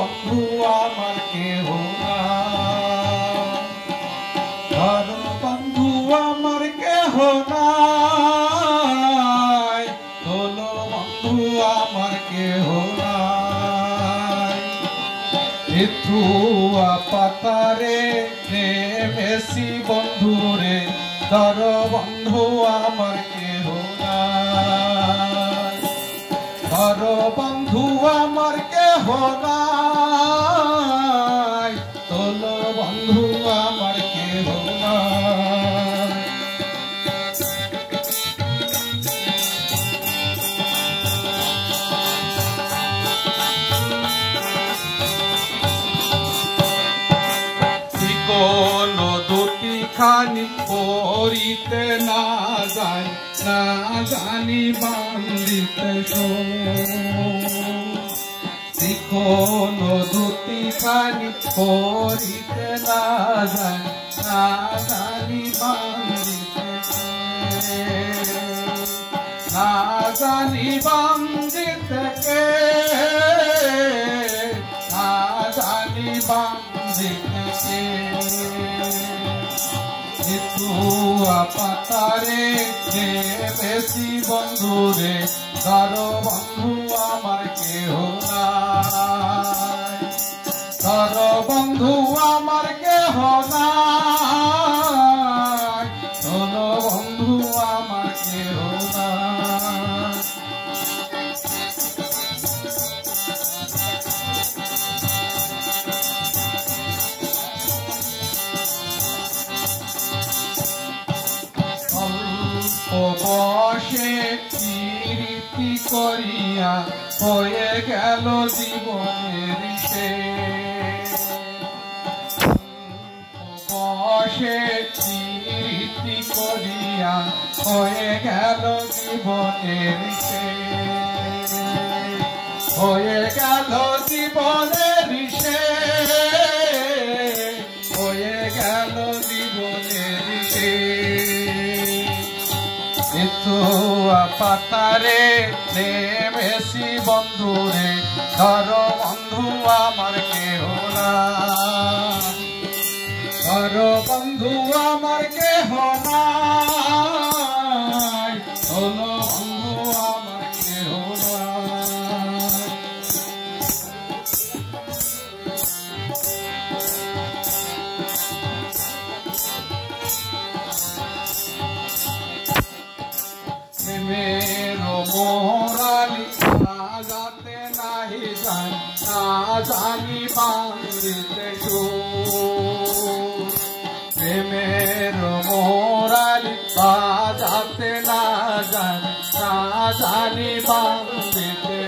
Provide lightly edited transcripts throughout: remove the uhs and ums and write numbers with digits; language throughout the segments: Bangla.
বন্ধু আমার কেহ নাই, ধর বন্ধু আমার কেহ নাই, তোল বন্ধু আমার কেহ নাই। ইথুয়া পাতারে নেমেছি বন্ধুরে, ধর বন্ধু আমার কেহ নাই, ধর বন্ধু আমার কেহ নাই, তোল বন্ধু আমার কেহ নাই। কোন দুটি খানি পড়িতে না যায়, না জানি বান্দিতে কোন দুটি খানি পড়িতে না যায়, না জানি বান্দিতে না জানি বান্দিতে কে, না জানি বান্দিতে ইথুয়া পাতারে নেমেছি বন্ধুরে, ধর বন্ধু আমার কেহ নাই, ধর বন্ধু আমার কেহ নাই, তোল বন্ধু আমার কেহ নাই। বসে প্রীতি করিয়া হয়ে গেল জীবনের শেষ, বসে প্রীতি করিয়া হয়ে গেল জীবনের শেষ, হয়ে গেল জীবনের শেষ, হয়ে গেল জীবনের শেষ। ইথুয়া পাতারে নেমেছি বন্ধুরে, ধর বন্ধু আমার কেহ নাই, ধর বন্ধু আমার কেহ নাই, তোল বন্ধু আমার কেহ নাই। মেরো মোরালি যাতে নাহি যাই, না জানি বান্দিতে প্রেমের মোরালি যাতে না যাই, না জানি বান্দিতে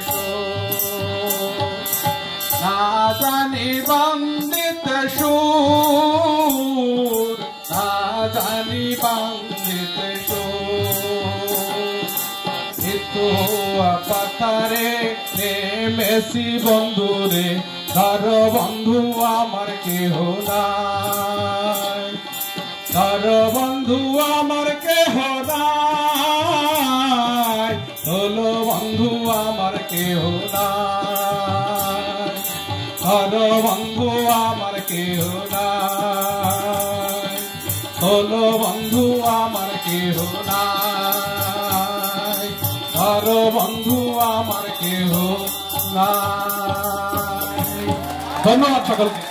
না জানি বান্দিতে সুর, না জানি বান্দিতে ইথুয়া পাতারে নেমেছি বন্ধুরে, ধর বন্ধু আমার কেহ নাই, ধর বন্ধু আমার কেহ নাই, তোল বন্ধু আমার কেহ নাই, ধর বন্ধু আমার কেহ নাই, তোল বন্ধু আমার কেহ নাই, ধর বন্ধু আমার কেহ নাই। ধন্যবাদ সকলকে।